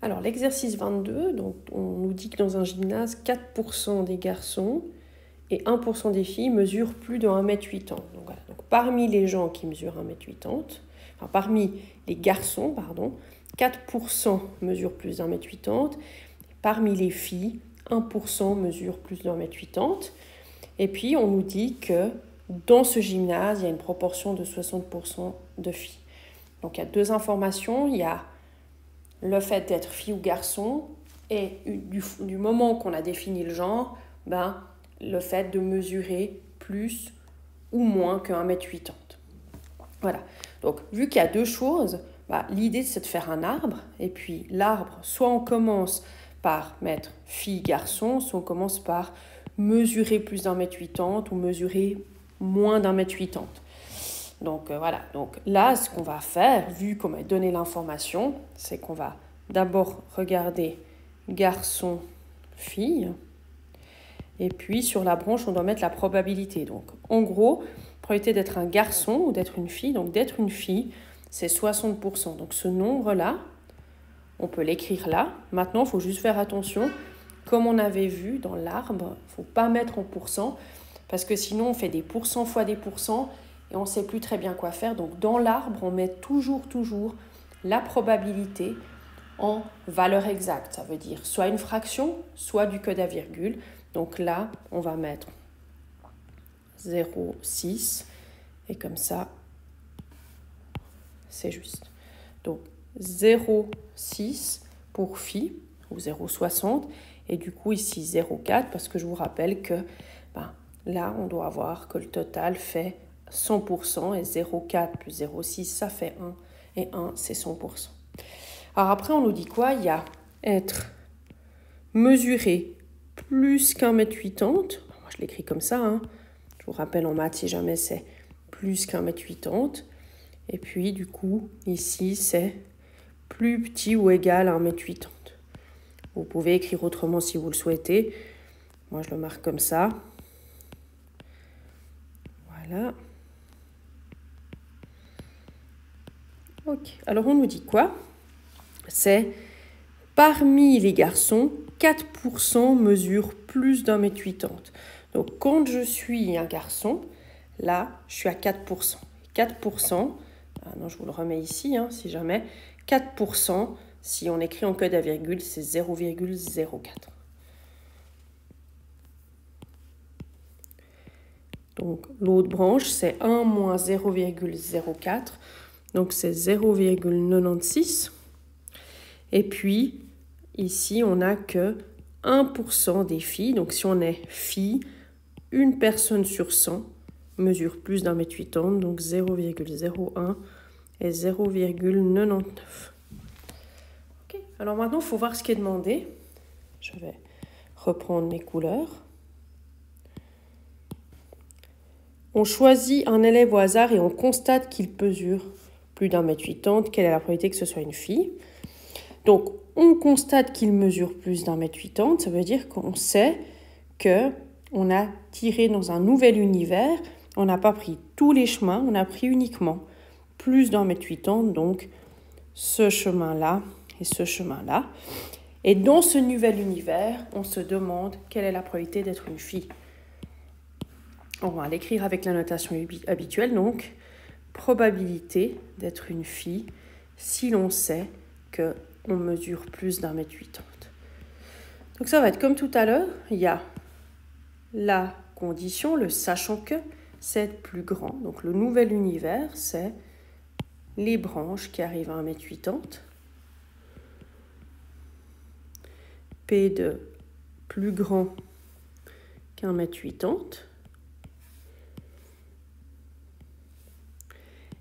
Alors, l'exercice 22, donc, on nous dit que dans un gymnase, 4% des garçons et 1% des filles mesurent plus de 1,80 m. Donc, voilà. Donc, parmi les gens qui mesurent 1,80 m, enfin, parmi les garçons, 4% mesurent plus d'1,80 m. Parmi les filles, 1% mesurent plus d'1,80 m. Et puis, on nous dit que dans ce gymnase, il y a une proportion de 60% de filles. Donc, il y a deux informations. Il y a le fait d'être fille ou garçon et du moment qu'on a défini le genre, le fait de mesurer plus ou moins que 1,80 m. Voilà. Donc, vu qu'il y a deux choses, l'idée c'est de faire un arbre. Et puis, l'arbre, soit on commence par mettre fille, garçon, soit on commence par mesurer plus d'1,80 m ou mesurer moins d'1,80 m. Donc voilà, donc là ce qu'on va faire, vu qu'on m'a donné l'information, c'est qu'on va d'abord regarder garçon, fille, et puis sur la branche on doit mettre la probabilité. Donc en gros, probabilité d'être un garçon ou d'être une fille, donc d'être une fille, c'est 60%. Donc ce nombre-là, on peut l'écrire là. Maintenant, il faut juste faire attention, comme on avait vu dans l'arbre, il ne faut pas mettre en pourcent, parce que sinon on fait des pourcents fois des pourcents, et on ne sait plus très bien quoi faire. Donc dans l'arbre, on met toujours la probabilité en valeur exacte. Ça veut dire soit une fraction, soit du code à virgule. Donc là, on va mettre 0,6 et comme ça, c'est juste. Donc 0,6 pour fille ou 0,60 et du coup ici 0,4 parce que je vous rappelle que là, on doit voir que le total fait 100% et 0,4 plus 0,6, ça fait 1 et 1, c'est 100%. Alors après, on nous dit quoi? Il y a être mesuré plus qu'1,80 m. Moi, je l'écris comme ça. Je vous rappelle en maths, si jamais c'est plus qu'1,80 m. Et puis, du coup, ici, c'est plus petit ou égal à 1,80 m. Vous pouvez écrire autrement si vous le souhaitez. Moi, je le marque comme ça. Voilà. Ok. Alors, on nous dit quoi? C'est parmi les garçons, 4% mesurent plus d'1,80 m. Donc, quand je suis un garçon, là, je suis à 4%. 4%, je vous le remets ici, si jamais. 4%, si on écrit en code à virgule, c'est 0,04. Donc, l'autre branche, c'est 1 moins 0,04. Donc, c'est 0,96. Et puis, ici, on n'a que 1% des filles. Donc, si on est fille, une personne sur 100 mesure plus d'1,80 m. Donc, 0,01 et 0,99. Okay. Alors maintenant, il faut voir ce qui est demandé. Je vais reprendre mes couleurs. On choisit un élève au hasard et on constate qu'il mesure plus d'1,80 m. Quelle est la probabilité que ce soit une fille? Donc, on constate qu'il mesure plus d'1,80 m. Ça veut dire qu'on sait qu'on a tiré dans un nouvel univers. On n'a pas pris tous les chemins, on a pris uniquement plus d'1,80 m. Donc, ce chemin-là et ce chemin-là. Et dans ce nouvel univers, on se demande quelle est la probabilité d'être une fille. On va l'écrire avec la notation habituelle, donc probabilité d'être une fille si l'on sait qu'on mesure plus d'1,80 m. Donc ça va être comme tout à l'heure, il y a la condition, le sachant que, c'est être plus grand. Donc le nouvel univers, c'est les branches qui arrivent à 1,80 m. P de plus grand qu'1,80 m.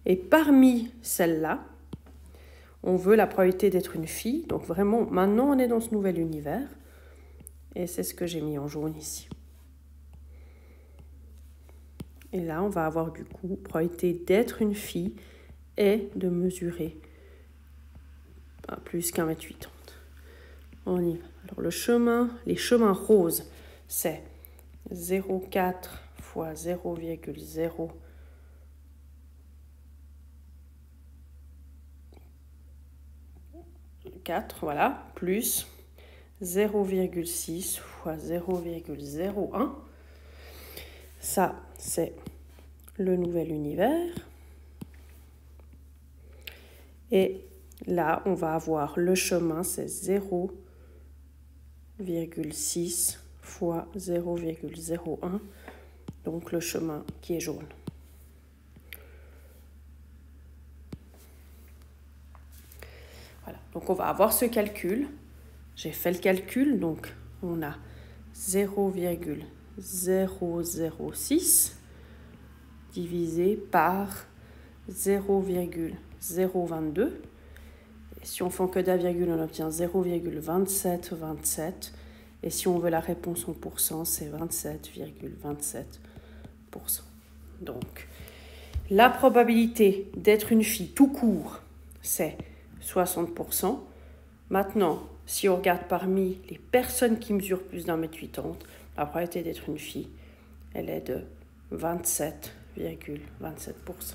Et parmi celles-là, on veut la probabilité d'être une fille. Donc vraiment, maintenant, on est dans ce nouvel univers. Et c'est ce que j'ai mis en jaune ici. Et là, on va avoir du coup probabilité d'être une fille et de mesurer plus qu'1,80 m. On y va. Alors les chemins roses, c'est 0,4 fois 0,0. 0,4 4, voilà, plus 0,6 fois 0,01. Ça, c'est le nouvel univers. Et là, on va avoir le chemin, c'est 0,6 fois 0,01, donc le chemin qui est jaune. Voilà, donc on va avoir ce calcul. J'ai fait le calcul, donc on a 0,006 divisé par 0,022. Et si on fait que d'un virgule, on obtient 0,2727. Et si on veut la réponse en pourcent, c'est 27,27%. Donc, la probabilité d'être une fille tout court, c'est 60%. Maintenant, si on regarde parmi les personnes qui mesurent plus d'1,80 m, la probabilité d'être une fille, elle est de 27,27%.